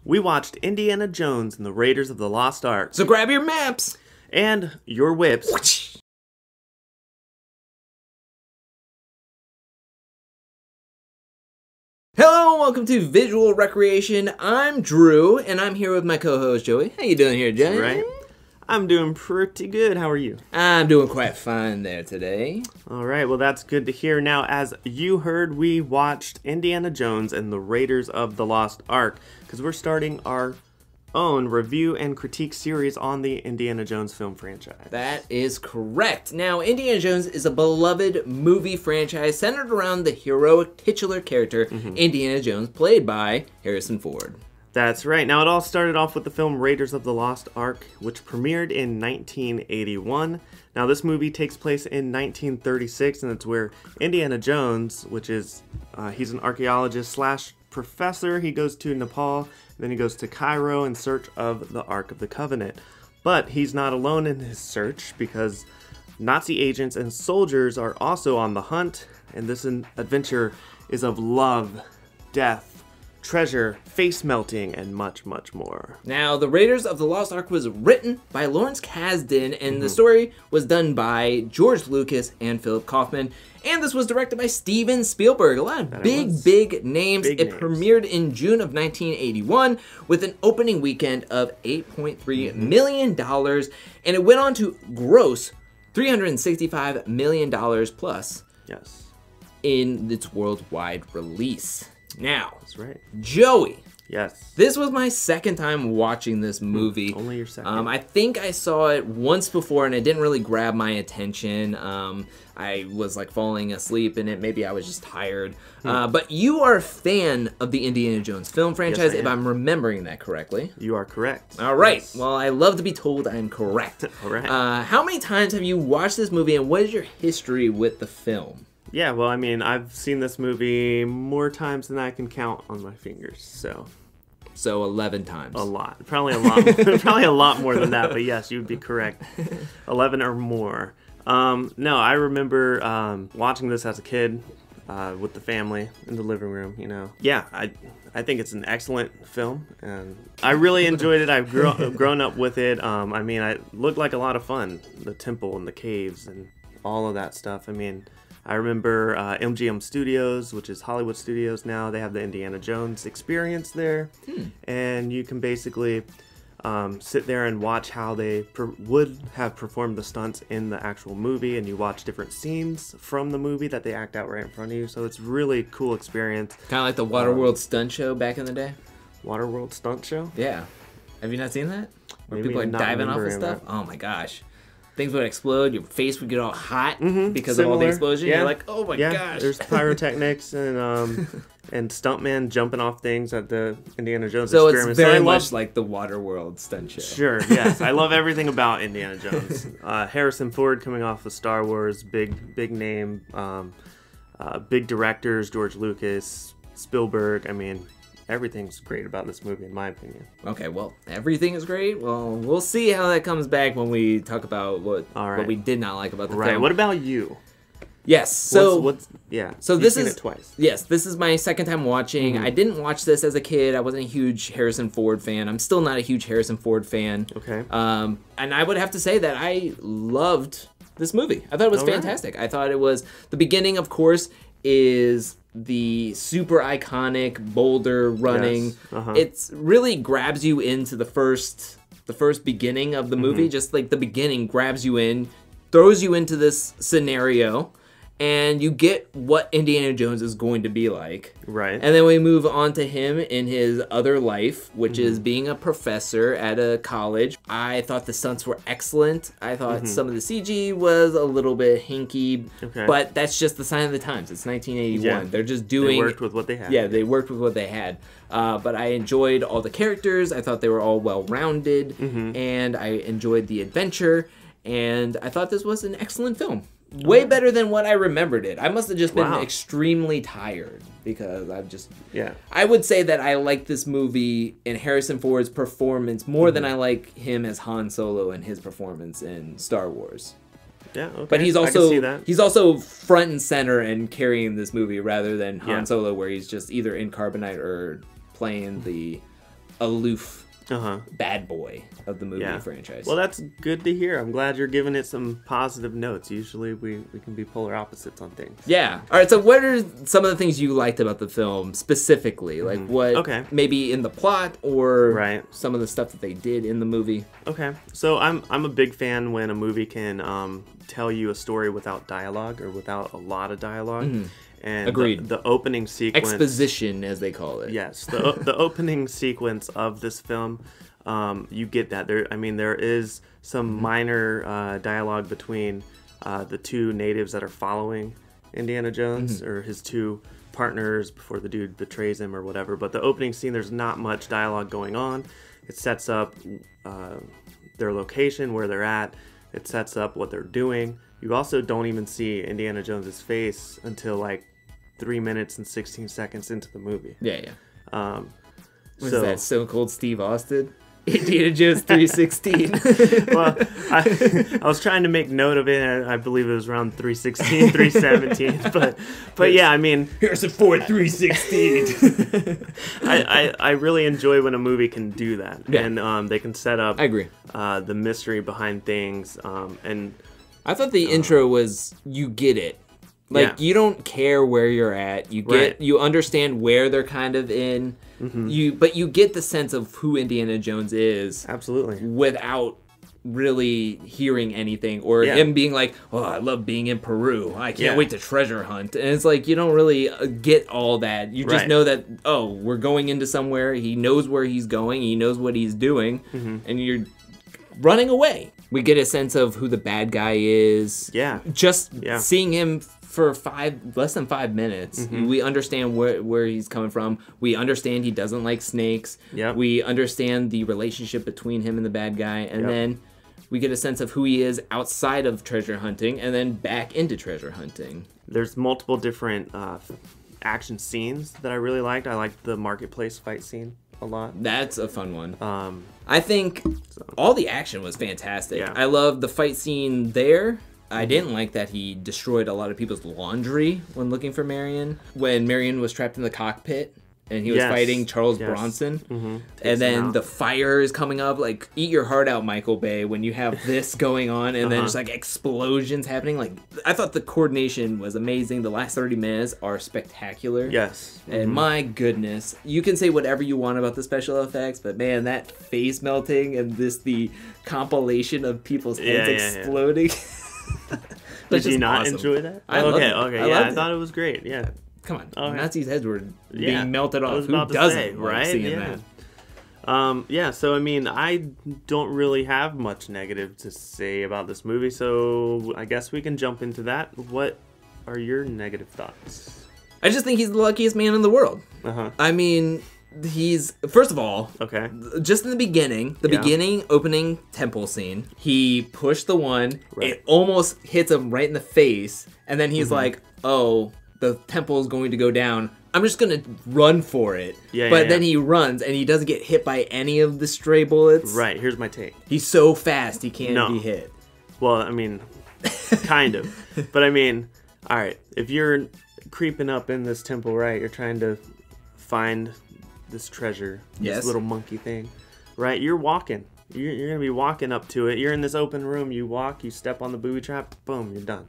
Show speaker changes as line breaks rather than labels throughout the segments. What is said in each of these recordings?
We watched Indiana Jones and the Raiders of the Lost Ark.
So grab your maps!
And your whips.
Hello and welcome to Visual Recreation. I'm Drew, and I'm here with my co-host Joey. How you doing here, Joey?
Right. I'm doing pretty good. How are you?
I'm doing quite fine there today.
All right. Well, that's good to hear. Now, as you heard, we watched Indiana Jones and the Raiders of the Lost Ark because we're starting our own review and critique series on the Indiana Jones film franchise.
That is correct. Now, Indiana Jones is a beloved movie franchise centered around the heroic titular character, Indiana Jones, played by Harrison Ford.
That's right. Now, it all started off with the film Raiders of the Lost Ark, which premiered in 1981. Now, this movie takes place in 1936, and it's where Indiana Jones, which is, he's an archaeologist slash professor. He goes to Nepal, and then he goes to Cairo in search of the Ark of the Covenant. But he's not alone in his search, because Nazi agents and soldiers are also on the hunt, and this adventure is of love, death, treasure, face melting, and much, much more.
Now, The Raiders of the Lost Ark was written by Lawrence Kasdan, and the story was done by George Lucas and Philip Kaufman. And this was directed by Steven Spielberg. A lot of big names. It premiered in June of 1981 with an opening weekend of $8.3 million, and it went on to gross $365 million plus in its worldwide release. Now,
that's right.
Joey.
Yes.
This was my second time watching this movie.
Only your second.
I think I saw it once before and it didn't really grab my attention. I was like falling asleep in it. Maybe I was just tired. But you are a fan of the Indiana Jones film franchise, if I'm remembering that correctly.
You are correct.
All right.
Yes.
Well, I love to be told I'm correct.
All right.
How many times have you watched this movie and what is your history with the film?
Yeah, well, I mean, I've seen this movie more times than I can count on my fingers, so
11 times.
A lot. Probably a lot. Probably a lot more than that, but yes, you'd be correct. 11 or more. No, I remember watching this as a kid with the family in the living room, you know. Yeah, I think it's an excellent film, and I really enjoyed it. I've grown up with it. I mean, it looked like a lot of fun. The temple and the caves and all of that stuff. I mean, I remember MGM Studios, which is Hollywood Studios now. They have the Indiana Jones experience there. And you can basically sit there and watch how they would have performed the stunts in the actual movie. And you watch different scenes from the movie that they act out right in front of you. So it's really cool experience.
Kind of like the Waterworld stunt show back in the day?
Waterworld stunt show?
Yeah. Have you not seen that? Where
Maybe
people are diving off and stuff? Oh my gosh. Things would explode, your face would get all hot because of all the explosion.
Yeah.
You're like, oh my gosh.
There's pyrotechnics and stuntmen jumping off things at the Indiana Jones
so
experiment.
It's very much like the Waterworld stunt show.
Sure, yes. I love everything about Indiana Jones. Harrison Ford coming off of Star Wars, big name, big directors, George Lucas, Spielberg. I mean, everything's great about this movie, in my opinion.
Okay, well, everything is great. Well, we'll see how that comes back when we talk about what we did not like about the film.
What about you?
Yes. So So
You've seen it twice.
Yes, this is my second time watching. I didn't watch this as a kid. I wasn't a huge Harrison Ford fan. I'm still not a huge Harrison Ford fan.
Okay.
And I would have to say that I loved this movie. I thought it was fantastic. I thought it was the beginning. Of course, is the super iconic boulder running. It's really grabs you into the first beginning of the movie. Just like the beginning grabs you in, throws you into this scenario, and you get what Indiana Jones is going to be like.
Right.
And then we move on to him in his other life, which is being a professor at a college. I thought the stunts were excellent. I thought some of the CG was a little bit hinky, but that's just the sign of the times. It's 1981.
Yeah.
They're just doing...
They worked with what they had.
Yeah, they worked with what they had. But I enjoyed all the characters. I thought they were all well-rounded, and I enjoyed the adventure, and I thought this was an excellent film. Way better than what I remembered it. I must have just been extremely tired because I've just...
Yeah.
I would say that I like this movie and Harrison Ford's performance more than I like him as Han Solo and his performance in Star Wars.
Yeah, okay.
But he's
I can see that.
also front and center and carrying this movie rather than Han Solo, where he's just either in Carbonite or playing the aloof
Uh-huh.
bad boy of the movie franchise.
Well, that's good to hear. I'm glad you're giving it some positive notes. Usually we can be polar opposites on things.
Yeah. All right, so what are some of the things you liked about the film specifically? Like what maybe in the plot or some of the stuff that they did in the movie?
Okay. So I'm a big fan when a movie can tell you a story without dialogue or without a lot of dialogue. Mm-hmm. And
Agreed.
The opening sequence,
exposition as they call it.
Yes, the opening sequence of this film, you get that. There is some minor dialogue between the two natives that are following Indiana Jones or his two partners before the dude betrays him or whatever. But the opening scene, there's not much dialogue going on. It sets up their location, where they're at. It sets up what they're doing. You also don't even see Indiana Jones's face until like 3 minutes and 16 seconds into the movie.
Yeah. Was that Stone Cold Steve Austin? Indiana Jones 3:16.
Well, I was trying to make note of it. I believe it was around 3:16, 3:17. But yeah, I mean,
Harrison Ford 3:16.
I really enjoy when a movie can do that, and they can set up.
I agree.
The mystery behind things, and
I thought the intro was you get it. Like you don't care where you're at. You get you understand where they're kind of in. Mm-hmm. But you get the sense of who Indiana Jones is.
Absolutely.
Without really hearing anything or him being like, "Oh, I love being in Peru. I can't wait to treasure hunt." And it's like you don't really get all that. You just know that we're going into somewhere. He knows where he's going. He knows what he's doing, and you're running away. We get a sense of who the bad guy is. Yeah. Just seeing him for less than 5 minutes. We understand where he's coming from. We understand he doesn't like snakes. Yep. We understand the relationship between him and the bad guy. And then we get a sense of who he is outside of treasure hunting and then back into treasure hunting.
There's multiple different action scenes that I really liked. I liked the marketplace fight scene a lot.
That's a fun one. I think all the action was fantastic. Yeah. I love the fight scene there. I didn't like that he destroyed a lot of people's laundry when looking for Marion. When Marion was trapped in the cockpit and he was fighting Charles Bronson. And then the fire is coming up. Like, eat your heart out, Michael Bay, when you have this going on and then just like explosions happening. Like, I thought the coordination was amazing. The last 30 minutes are spectacular.
Yes.
And my goodness, you can say whatever you want about the special effects, but man, that face melting and the compilation of people's heads exploding.
Did you not enjoy that?
I loved it.
I thought it was great. Yeah.
Come on, Nazis' heads were being melted off. Who doesn't like seeing that?
So I mean, I don't really have much negative to say about this movie, so I guess we can jump into that. What are your negative thoughts?
I just think he's the luckiest man in the world. I mean, he's, first of all, just in the beginning opening temple scene, he pushed the one, it almost hits him right in the face, and then he's like, oh, the temple is going to go down. I'm just going to run for it. Then he runs, and he doesn't get hit by any of the stray bullets.
Right, here's my take.
He's so fast, he can't be hit.
Well, I mean, kind of. But I mean, all right, if you're creeping up in this temple, right, you're trying to find this treasure, this little monkey thing, right? You're walking. You're going to be walking up to it. You're in this open room. You walk, you step on the booby trap, boom, you're done.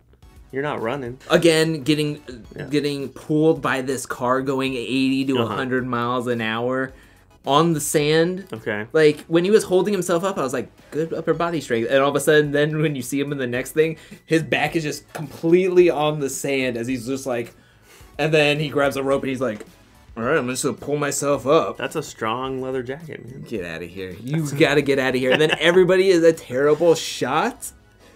You're not running.
Again, getting pulled by this car going 80 to 100 miles an hour on the sand.
Okay.
Like, when he was holding himself up, I was like, good upper body strength. And all of a sudden, then when you see him in the next thing, his back is just completely on the sand as he's just like, and then he grabs a rope and he's like, all right, I'm just going to pull myself up.
That's a strong leather jacket, man.
Get out of here. You got to get out of here. And then everybody is a terrible shot.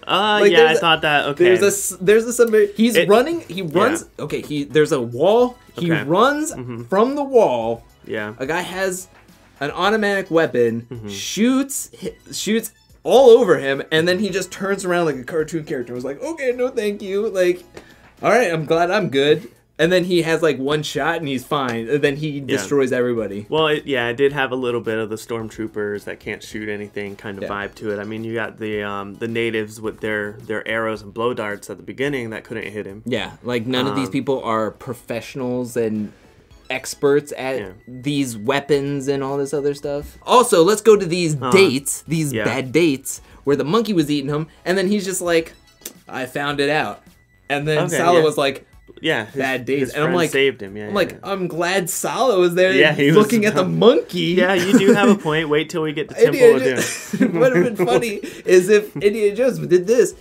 I thought that. Okay.
There's a submarine. He's running. He runs. Yeah. Okay. There's a wall. He runs from the wall.
Yeah.
A guy has an automatic weapon. Shoots all over him, and then he just turns around like a cartoon character. Was like, okay, no, thank you. Like, all right, I'm glad I'm good. And then he has like one shot and he's fine. And then he destroys everybody.
Well, it did have a little bit of the stormtroopers that can't shoot anything kind of vibe to it. I mean, you got the natives with their arrows and blow darts at the beginning that couldn't hit him.
Yeah, like none of these people are professionals and experts at these weapons and all this other stuff. Also, let's go to these dates, these bad dates, where the monkey was eating him, and then he's just like, I found it out. And then Salo was like, bad dates. And I'm like,
saved him.
I'm glad Salo was there
he
looking
was,
at the monkey.
Yeah, you do have a point. Wait till we get to Temple of Doom.
What would have been funny is if Indiana Jones did this,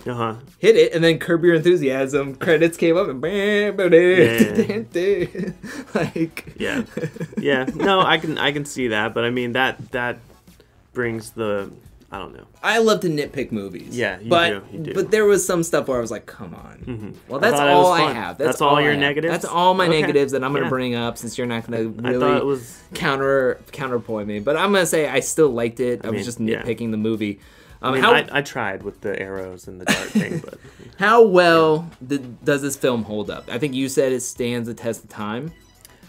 hit it, and then Curb Your Enthusiasm credits came up and
No, I can see that, but I mean that brings the, I don't know.
I love to nitpick movies.
Yeah, you do.
But there was some stuff where I was like, come on. Well, that's all I have.
That's all your negatives?
That's all my negatives that I'm going to bring up, since you're not going to really counterpoint me. But I'm going to say I still liked it. I was just nitpicking the movie.
I tried with the arrows and the dart thing, but...
How well does this film hold up? I think you said it stands the test of time.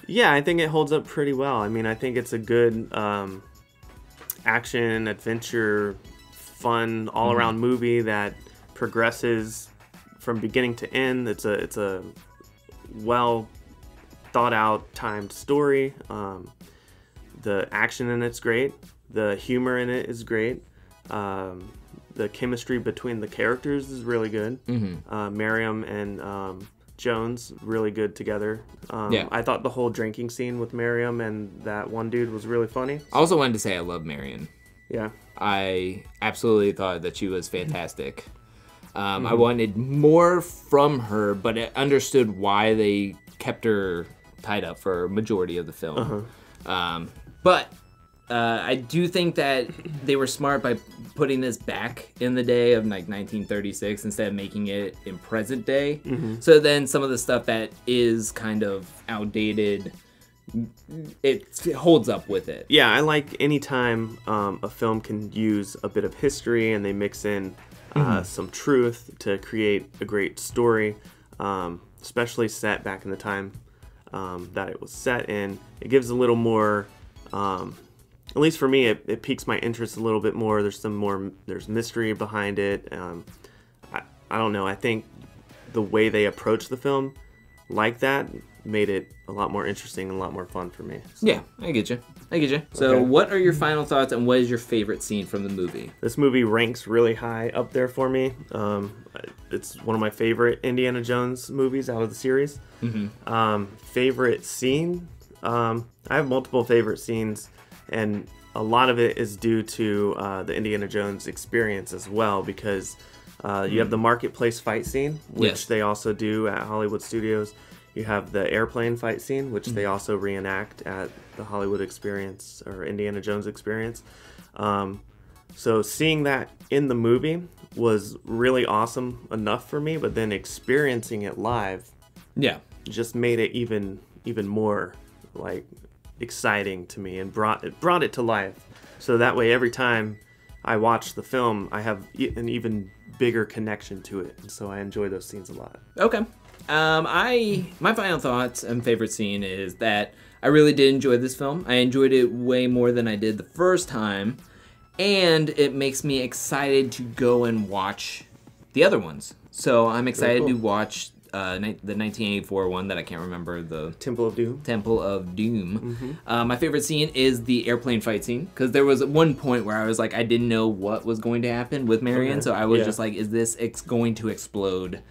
Yeah, I think it holds up pretty well. I mean, I think it's a good action, adventure, fun, all-around movie that progresses from beginning to end. It's a well thought-out, timed story. The action in it's great. The humor in it is great. The chemistry between the characters is really good. Miriam and Jones, really good together. I thought the whole drinking scene with Miriam and that one dude was really funny.
I also wanted to say I love Marion.
Yeah.
I absolutely thought that she was fantastic. I wanted more from her, but I understood why they kept her tied up for a majority of the film. But I do think that they were smart by putting this back in the day of like 1936 instead of making it in present day. So then some of the stuff that is kind of outdated, it holds up with it.
Yeah, I like anytime a film can use a bit of history and they mix in some truth to create a great story, especially set back in the time that it was set in. It gives a little more... at least for me, it piques my interest a little bit more. There's mystery behind it. I don't know. I think the way they approach the film like that made it a lot more interesting and a lot more fun for me. So.
Yeah, I get you. So what are your final thoughts, and what is your favorite scene from the movie?
This movie ranks really high up there for me. It's one of my favorite Indiana Jones movies out of the series. Favorite scene? I have multiple favorite scenes. And a lot of it is due to the Indiana Jones experience as well, because you have the marketplace fight scene, which they also do at Hollywood Studios. You have the airplane fight scene, which they also reenact at the Hollywood Experience or Indiana Jones Experience. So seeing that in the movie was really awesome enough for me, but then experiencing it live just made it even more like exciting to me and brought it to life. So that way every time I watch the film, I have an even bigger connection to it. And so I enjoy those scenes a lot.
Okay. My final thoughts and favorite scene is that I really did enjoy this film. I enjoyed it way more than I did the first time, and it makes me excited to go and watch the other ones. So I'm excited to watch the 1984 one that I can't remember, the
Temple of Doom.
My favorite scene is the airplane fight scene, because there was one point where I was like, I didn't know what was going to happen with Marion, so I was just like, is this going to explode?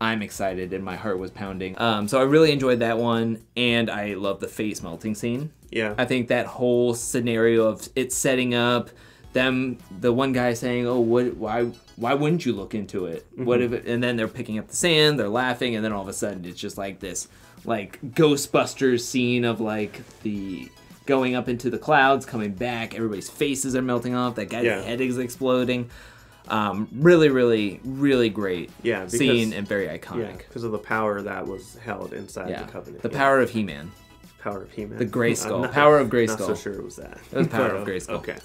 I'm excited, and my heart was pounding. So I really enjoyed that one, and I love the face melting scene.
Yeah,
I think that whole scenario of it setting up them, the one guy saying, "Oh, why wouldn't you look into it? What if?" And then they're picking up the sand, they're laughing, and then all of a sudden it's just like this, like Ghostbusters scene of like the going up into the clouds, coming back, everybody's faces are melting off, that guy's head is exploding. Really, really, really great scene and very iconic.
Yeah, because of the power that was held inside the Covenant.
The power of He-Man.
Power of He-Man.
The Gray Skull. Power of Gray Skull.
Not so sure it was that.
It was Power of Gray Skull.
Okay.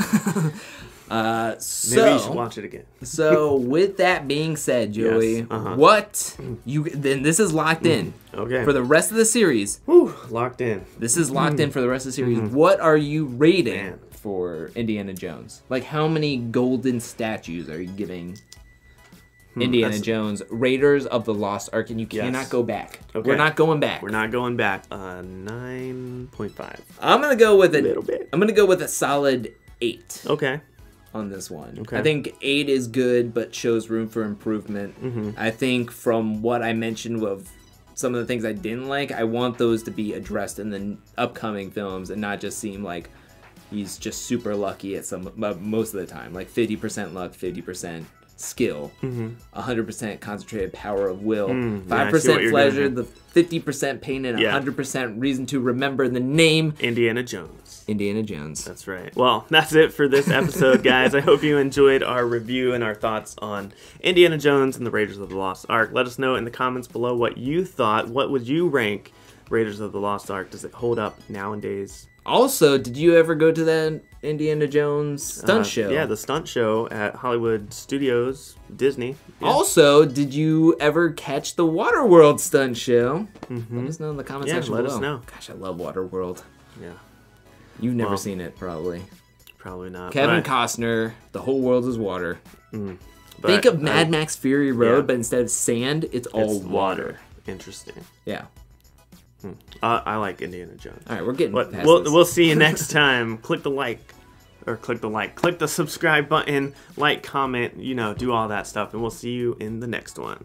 So,
maybe you should watch it again.
So, with that being said, Joey, then this is locked in.
Okay.
For the rest of the series.
Whew, locked in.
This is locked in for the rest of the series. What are you rating for Indiana Jones? Like, how many golden statues are you giving Indiana Jones, Raiders of the Lost Ark, and you cannot go back.
Okay.
We're not going back.
We're not going back. 9.5.
I'm gonna go with
A little bit.
I'm gonna go with a solid 8.
Okay.
On this one.
Okay.
I think 8 is good, but shows room for improvement. I think from what I mentioned of some of the things I didn't like, I want those to be addressed in the upcoming films and not just seem like he's just super lucky at most of the time. Like 50% luck, 50% skill, 100% concentrated power of will, 5% pleasure, the 50% pain, and 100% reason to remember the name
Indiana Jones.
Indiana Jones.
That's right. Well, that's it for this episode, guys. I hope you enjoyed our review and our thoughts on Indiana Jones and the Raiders of the Lost Ark. Let us know in the comments below what you thought. What would you rank Raiders of the Lost Ark? Does it hold up nowadays?
Also, did you ever go to that Indiana Jones stunt show?
Yeah, the stunt show at Hollywood Studios, Disney. Yeah.
Also, did you ever catch the Waterworld stunt show? Let us know in the comment section below.
Let us know.
Gosh, I love Waterworld.
Yeah.
You've never seen it, probably.
Probably not.
Kevin Costner, the whole world is water.
Think
of Mad Max Fury Road, but instead of sand, it's all water.
Interesting.
Yeah.
I like Indiana Jones.
All right, we're getting past this.
We'll see you next time. Click the subscribe button, comment, do all that stuff, and we'll see you in the next one.